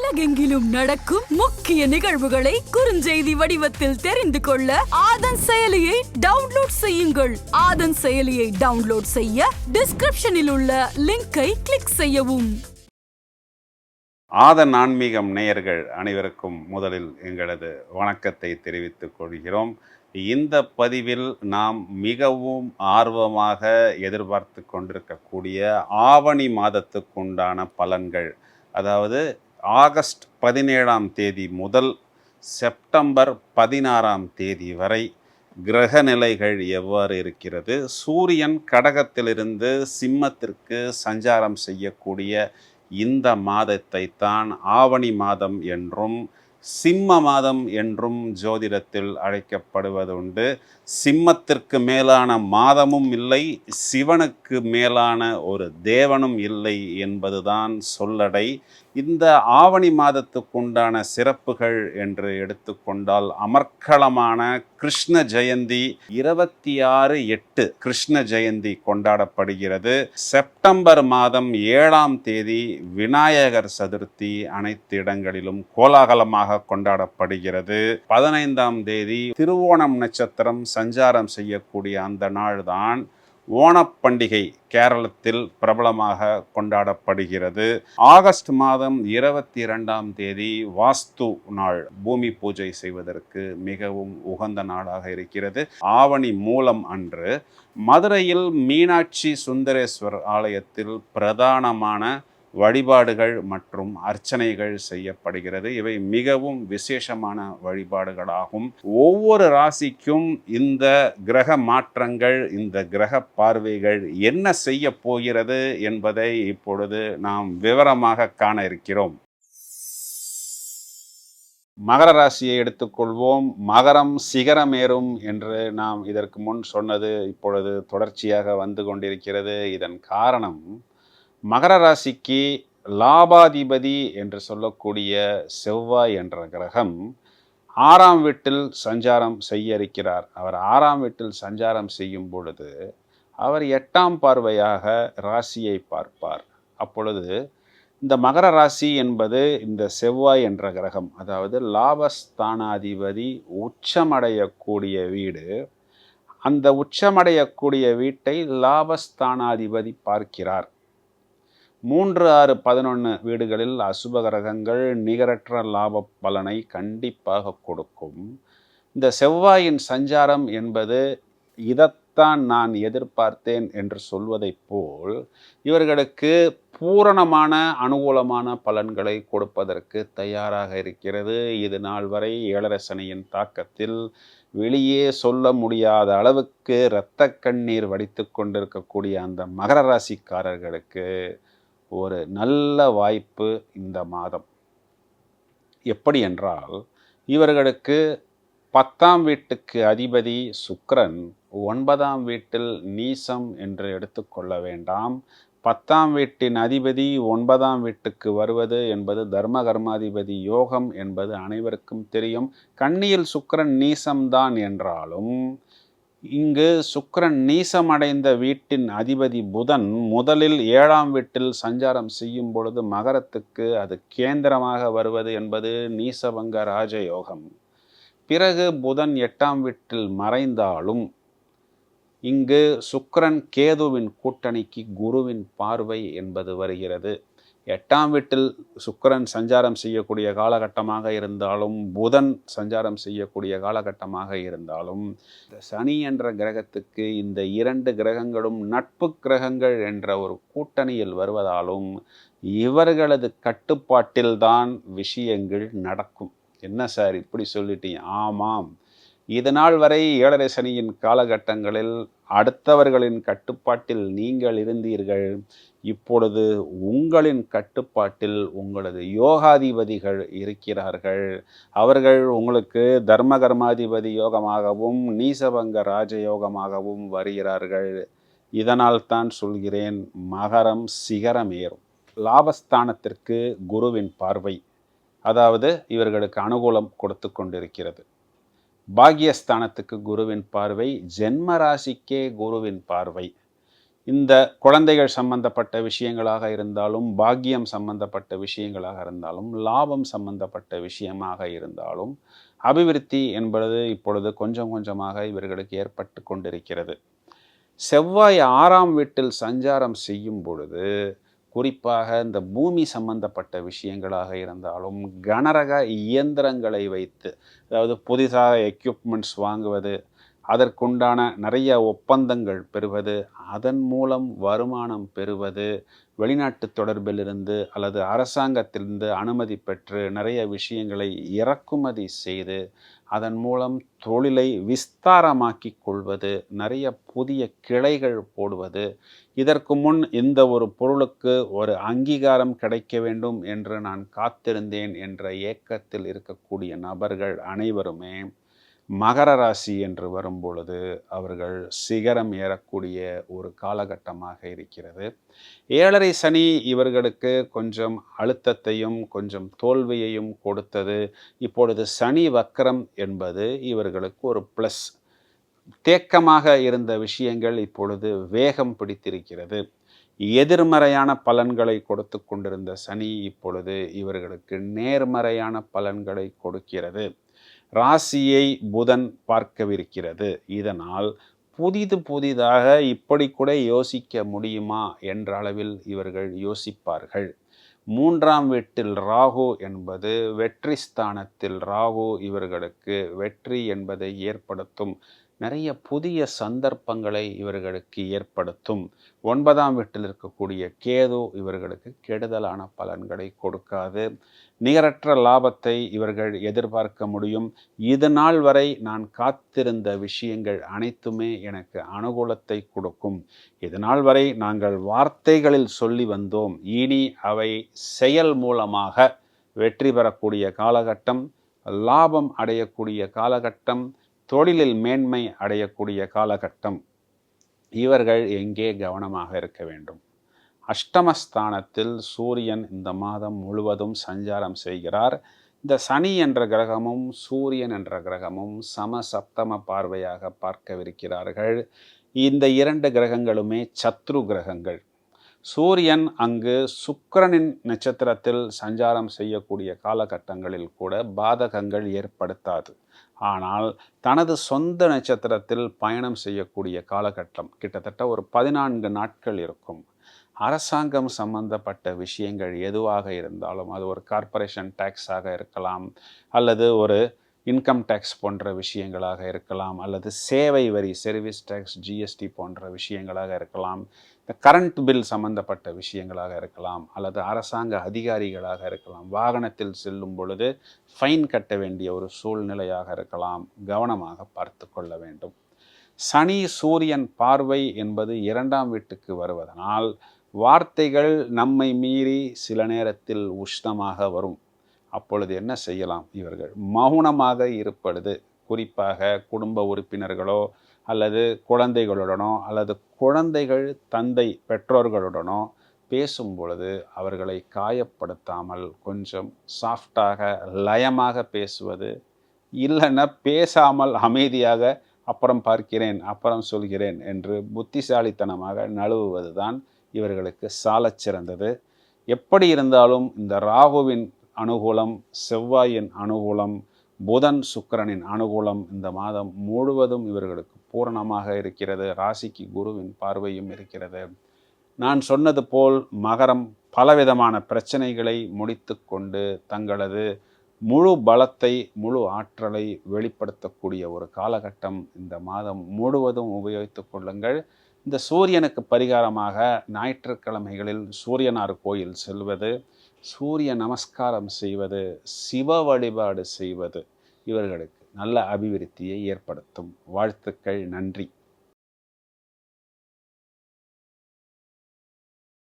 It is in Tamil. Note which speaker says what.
Speaker 1: உலகெங்கிலும் நடக்கும் முக்கிய நிகழ்வுகளை குறுஞ்செய்தி வடிவத்தில் தெரிந்து கொள்ள ஆதன் செயலியை டவுன்லோட் செய்யுங்கள். ஆதன் செயலியை டவுன்லோட் செய்ய டிஸ்கிரிப்ஷனில் உள்ள லிங்கை கிளிக் செய்யவும்.
Speaker 2: ஆதன் ஆன்மீகம் நேயர்கள் அனைவருக்கும் முதலில் எங்களது வணக்கத்தை தெரிவித்துக் கொள்கிறோம். இந்த பதிவில் நாம் மிகவும் ஆர்வமாக எதிர்பார்த்து கொண்டிருக்கக்கூடிய ஆவணி மாதத்துக்குண்டான பலன்கள், அதாவது ஆகஸ்ட் 17ஆம் தேதி முதல் செப்டம்பர் 16ஆம் தேதி வரை கிரக நிலைகள் எவ்வாறு இருக்கிறது, சூரியன் கடகத்திலிருந்து சிம்மத்திற்கு சஞ்சாரம் செய்யக்கூடிய இந்த மாதத்தை தான் ஆவணி மாதம் என்றும் சிம்ம மாதம் என்றும் ஜோதிடத்தில் அழைக்கப்படுவதுண்டு. சிம்மத்திற்கு மேலான மாதமும் இல்லை, சிவனுக்கு மேலான ஒரு தேவனும் இல்லை என்பதுதான் சொல்லடை. இந்த ஆவணி மாதத்துக்குண்டான சிறப்புகள் என்று எடுத்துக்கொண்டால் அமர்க்களமான கிருஷ்ண ஜெயந்தி 26/8 கிருஷ்ண ஜெயந்தி கொண்டாடப்படுகிறது. செப்டம்பர் மாதம் 7ஆம் தேதி விநாயகர் சதுர்த்தி அனைத்து இடங்களிலும் கோலாகலமாக கொண்டாடப்படுகிறது. 15ஆம் தேதி திருவோணம் நட்சத்திரம் சஞ்சாரம் செய்யக்கூடிய அந்த நாள்தான் ஓணப்பண்டிகை கேரளத்தில் பிரபலமாக கொண்டாடப்படுகிறது. ஆகஸ்ட் மாதம் 22ஆம் தேதி வாஸ்து நாள், பூமி பூஜை செய்வதற்கு மிகவும் உகந்த நாளாக இருக்கிறது. ஆவணி மூலம் அன்று மதுரையில் மீனாட்சி சுந்தரேஸ்வர் ஆலயத்தில் பிரதானமான வழிபாடுகள் மற்றும் அர்ச்சனைகள் செய்யப்படுகிறது. இவை மிகவும் விசேஷமான வழிபாடுகளாகும். ஒவ்வொரு ராசிக்கும் இந்த கிரக மாற்றங்கள், இந்த கிரக பார்வைகள் என்ன செய்ய போகிறது என்பதை இப்பொழுது நாம் விவரமாக காண இருக்கிறோம். மகர ராசியை எடுத்துக்கொள்வோம். மகரம் சிகரமேறும் என்று நாம் இதற்கு முன் சொன்னது இப்பொழுது தொடர்ச்சியாக வந்து கொண்டிருக்கிறது. இதன் காரணம், மகர ராசிக்கு லாபாதிபதி என்று சொல்லக்கூடிய செவ்வாய் என்ற கிரகம் 6ஆம் வீட்டில் சஞ்சாரம் செய்ய இருக்கிறார். அவர் 6ஆம் வீட்டில் சஞ்சாரம் செய்யும் பொழுது அவர் 8ஆம் பார்வையாக ராசியை பார்ப்பார். அப்பொழுது இந்த மகர ராசி என்பது இந்த செவ்வாய் என்ற கிரகம், அதாவது லாபஸ்தானாதிபதி உச்சமடையக்கூடிய வீடு. அந்த உச்சமடையக்கூடிய வீட்டை லாபஸ்தானாதிபதி பார்க்கிறார். 3, 6, 11 வீடுகளில் அசுப கிரகங்கள் நிகரற்ற லாப பலனை கண்டிப்பாக கொடுக்கும். இந்த செவ்வாயின் சஞ்சாரம் என்பது இதைத்தான் நான் எதிர்பார்த்தேன் என்று சொல்வதைப் போல் இவர்களுக்கு பூரணமான அனுகூலமான பலன்களை கொடுப்பதற்கு தயாராக இருக்கிறது. இது நாள் வரை ஏழரை சனியின் தாக்கத்தில் வெளியே சொல்ல முடியாத அளவுக்கு இரத்த கண்ணீர் வடித்து கொண்டிருக்கக்கூடிய அந்த மகர ராசிக்காரர்களுக்கு ஒரு நல்ல வாய்ப்பு இந்த மாதம். எப்படி என்றால், இவர்களுக்கு 10ஆம் வீட்டுக்கு அதிபதி சுக்கிரன் 9ஆம் வீட்டில் நீசம் என்று எடுத்துக்கொள்ள வேண்டாம். 10ஆம் வீட்டின் அதிபதி 9ஆம் வீட்டுக்கு வருவது என்பது தர்ம கர்மாதிபதி யோகம் என்பது அனைவருக்கும் தெரியும். கன்னியில் சுக்கிரன் நீசம்தான் என்றாலும் இங்கு சுக்கிரன் நீசமடைந்த வீட்டின் அதிபதி புதன் முதலில் 7ஆம் வீட்டில் சஞ்சாரம் செய்யும் பொழுது மகரத்துக்கு அது கேந்திரமாக வருவது என்பது நீசபங்க ராஜயோகம். பிறகு புதன் 8ஆம் வீட்டில் மறைந்தாலும் இங்கு சுக்கிரன் கேதுவின் கூட்டணிக்கு குருவின் பார்வை என்பது வருகிறது. 8ஆம் வீட்டில் சுக்கிரன் சஞ்சாரம் செய்யக்கூடிய காலகட்டமாக இருந்தாலும், புதன் சஞ்சாரம் செய்யக்கூடிய காலகட்டமாக இருந்தாலும், சனி என்ற கிரகத்துக்கு இந்த 2 கிரகங்களும் நட்பு கிரகங்கள் என்ற ஒரு கூட்டணியில் வருவதாலும் இவர்களது கட்டுப்பாட்டில்தான் விஷயங்கள் நடக்கும். என்ன சார் இப்படி சொல்லிட்டீங்க? ஆமாம், இதனால் வரை ஏழரை சனியின் காலகட்டங்களில் அடுத்தவர்களின் கட்டுப்பாட்டில் நீங்கள் இருந்தீர்கள். இப்பொழுது உங்களின் கட்டுப்பாட்டில் உங்களது யோகாதிபதிகள் இருக்கிறார்கள். அவர்கள் உங்களுக்கு தர்ம கர்மாதிபதி யோகமாகவும் நீசபங்க ராஜயோகமாகவும் வருகிறார்கள். இதனால் தான் சொல்கிறேன், மகரம் சிகரமேறும். லாபஸ்தானத்திற்கு குருவின் பார்வை, அதாவது இவர்களுக்கு அனுகூலம் கொடுத்து கொண்டிருக்கிறது. பாக்யஸ்தானத்துக்கு குருவின் பார்வை, ஜென்ம ராசிக்கே குருவின் பார்வை. இந்த குழந்தைகள் சம்பந்தப்பட்ட விஷயங்களாக இருந்தாலும், பாக்கியம் சம்பந்தப்பட்ட விஷயங்களாக இருந்தாலும், லாபம் சம்பந்தப்பட்ட விஷயமாக இருந்தாலும், அபிவிருத்தி என்பது இப்பொழுது கொஞ்சம் கொஞ்சமாக இவர்களுக்கு ஏற்பட்டு கொண்டிருக்கிறது. செவ்வாய் 6ஆம் வீட்டில் சஞ்சாரம் செய்யும் பொழுது, குறிப்பாக இந்த பூமி சம்பந்தப்பட்ட விஷயங்களாக இருந்தாலும், கனரக இயந்திரங்களை வைத்து, அதாவது புதிதாக எக்யூப்மெண்ட்ஸ் வாங்குவது, அதற்குண்டான நிறைய ஒப்பந்தங்கள் பெறுவது, அதன் மூலம் வருமானம் பெறுவது, வெளிநாட்டு தொடர்பிலிருந்து அல்லது அரசாங்கத்திலிருந்து அனுமதி பெற்று நிறைய விஷயங்களை இறக்குமதி செய்து, அதன் மூலம் தொழிலை விஸ்தாரமாக்கிக் கொள்வது, நிறைய புதிய கிளைகள் போடுவது. இதற்கு முன் இந்த ஒரு பொருளுக்கு ஒரு அங்கீகாரம் கிடைக்க வேண்டும் என்று நான் காத்திருந்தேன் என்ற ஏக்கத்தில் இருக்கக்கூடிய நபர்கள் அனைவருமே மகர ராசி என்று வரும்பொழுது அவர்கள் சிகரம் ஏறக்கூடிய ஒரு காலகட்டமாக இருக்கிறது. 7.5 சனி இவர்களுக்கு கொஞ்சம் அழுத்தத்தையும் கொஞ்சம் தோல்வியையும் கொடுத்தது. இப்பொழுது சனி வக்கரம் என்பது இவர்களுக்கு ஒரு ப்ளஸ். தேக்கமாக இருந்த விஷயங்கள் இப்பொழுது வேகம் பிடித்திருக்கிறது. எதிர்மறையான பலன்களை கொடுத்து கொண்டிருந்த சனி இப்பொழுது இவர்களுக்கு நேர்மறையான பலன்களை கொடுக்கிறது. ராசியை புதன் பார்க்கவிருக்கிறது. இதனால் புதிதாக இப்படி கூட யோசிக்க முடியுமா என்ற அளவில் இவர்கள் யோசிப்பார்கள். 3ஆம் வீட்டில் ராகு என்பது வெற்றி ஸ்தானத்தில் ராகு இவர்களுக்கு வெற்றி என்பதை ஏற்படுத்தும். நிறைய புதிய சந்தர்ப்பங்களை இவர்களுக்கு ஏற்படுத்தும். 9ஆம் வீட்டில் இருக்கக்கூடிய கேது இவர்களுக்கு கெடுதலான பலன்களை கொடுக்காது. நிகரற்ற லாபத்தை இவர்கள் எதிர்பார்க்க முடியும். இது நாள் வரை நான் காத்திருந்த விஷயங்கள் அனைத்துமே எனக்கு அனுகூலத்தை கொடுக்கும். இது நாள் வரை நாங்கள் வார்த்தைகளில் சொல்லி வந்தோம், இனி அவை செயல் மூலமாக வெற்றி பெறக்கூடிய காலகட்டம், லாபம் அடையக்கூடிய காலகட்டம், தொழிலில் மேன்மை அடையக்கூடிய காலகட்டம். இவர்கள் எங்கே கவனமாக இருக்க வேண்டும்? அஷ்டமஸ்தானத்தில் சூரியன் இந்த மாதம் முழுவதும் சஞ்சாரம் செய்கிறார். இந்த சனி என்ற கிரகமும் சூரியன் என்ற கிரகமும் சமசப்தம பார்வையாக பார்க்கவிருக்கிறார்கள். இந்த 2 கிரகங்களுமே சத்ரு கிரகங்கள். சூரியன் அங்கு சுக்கிரனின் நட்சத்திரத்தில் சஞ்சாரம் செய்யக்கூடிய காலகட்டங்களில் கூட பாதகங்கள் ஏற்படுத்தாது. ஆனால் தனது சொந்த நட்சத்திரத்தில் பயணம் செய்யக்கூடிய காலகட்டம் கிட்டத்தட்ட ஒரு 14 நாட்கள் இருக்கும். அரசாங்கம் சம்பந்தப்பட்ட விஷயங்கள் எதுவாக இருந்தாலும், அது ஒரு கார்ப்பரேஷன் டேக்ஸாக இருக்கலாம், அல்லது ஒரு இன்கம் டேக்ஸ் போன்ற விஷயங்களாக இருக்கலாம், அல்லது சேவை வரி சர்வீஸ் டேக்ஸ் ஜிஎஸ்டி போன்ற விஷயங்களாக இருக்கலாம், இந்த கரண்ட் பில் சம்பந்தப்பட்ட விஷயங்களாக இருக்கலாம், அல்லது அரசாங்க அதிகாரிகளாக இருக்கலாம், வாகனத்தில் செல்லும் பொழுது ஃபைன் கட்ட வேண்டிய ஒரு சூழ்நிலையாக இருக்கலாம். கவனமாக பார்த்து கொள்ள வேண்டும். சனி சூரியன் பார்வை என்பது 2ஆம் வீட்டுக்கு வருவதனால் வார்த்தைகள் நம்மை மீறி சில நேரத்தில் உஷ்ணமாக வரும். அப்பொழுது என்ன செய்யலாம்? இவர்கள் மௌனமாக இருப்பது, குறிப்பாக குடும்ப உறுப்பினர்களோ அல்லது குழந்தைகளுடனோ அல்லது குழந்தைகள் தந்தை பெற்றோர்களுடனோ பேசும் பொழுது அவர்களை காயப்படுத்தாமல் கொஞ்சம் சாஃப்டாக லயமாக பேசுவது, இல்லைன்னா பேசாமல் அமைதியாக அப்புறம் பார்க்கிறேன் அப்புறம் சொல்கிறேன் என்று புத்திசாலித்தனமாக நழுவுவது தான் இவர்களுக்கு சாலச் சிறந்தது. எப்படி இருந்தாலும் இந்த ராகுவின் அனுகூலம், செவ்வாயின் அனுகூலம், புதன் சுக்கிரனின் அனுகூலம் இந்த மாதம் முழுவதும் இவர்களுக்கு பூரணமாக இருக்கிறது. ராசிக்கு குருவின் பார்வையும் இருக்கிறது. நான் சொன்னது போல் மகரம் பலவிதமான பிரச்சனைகளை முடித்து கொண்டு தங்களது முழு பலத்தை முழு ஆற்றலை வெளிப்படுத்தக்கூடிய ஒரு காலகட்டம் இந்த மாதம் முழுவதும் உபயோகித்து கொள்ளுங்கள். இந்த சூரியனுக்கு பரிகாரமாக ஞாயிற்றுக்கிழமைகளில் சூரியனார் கோயில் செல்வது, சூரிய நமஸ்காரம் செய்வது, சிவ வழிபாடு செய்வது இவர்களுக்கு நல்ல அபிவிருத்தியை ஏற்படுத்தும். வாழ்த்துக்கள். நன்றி.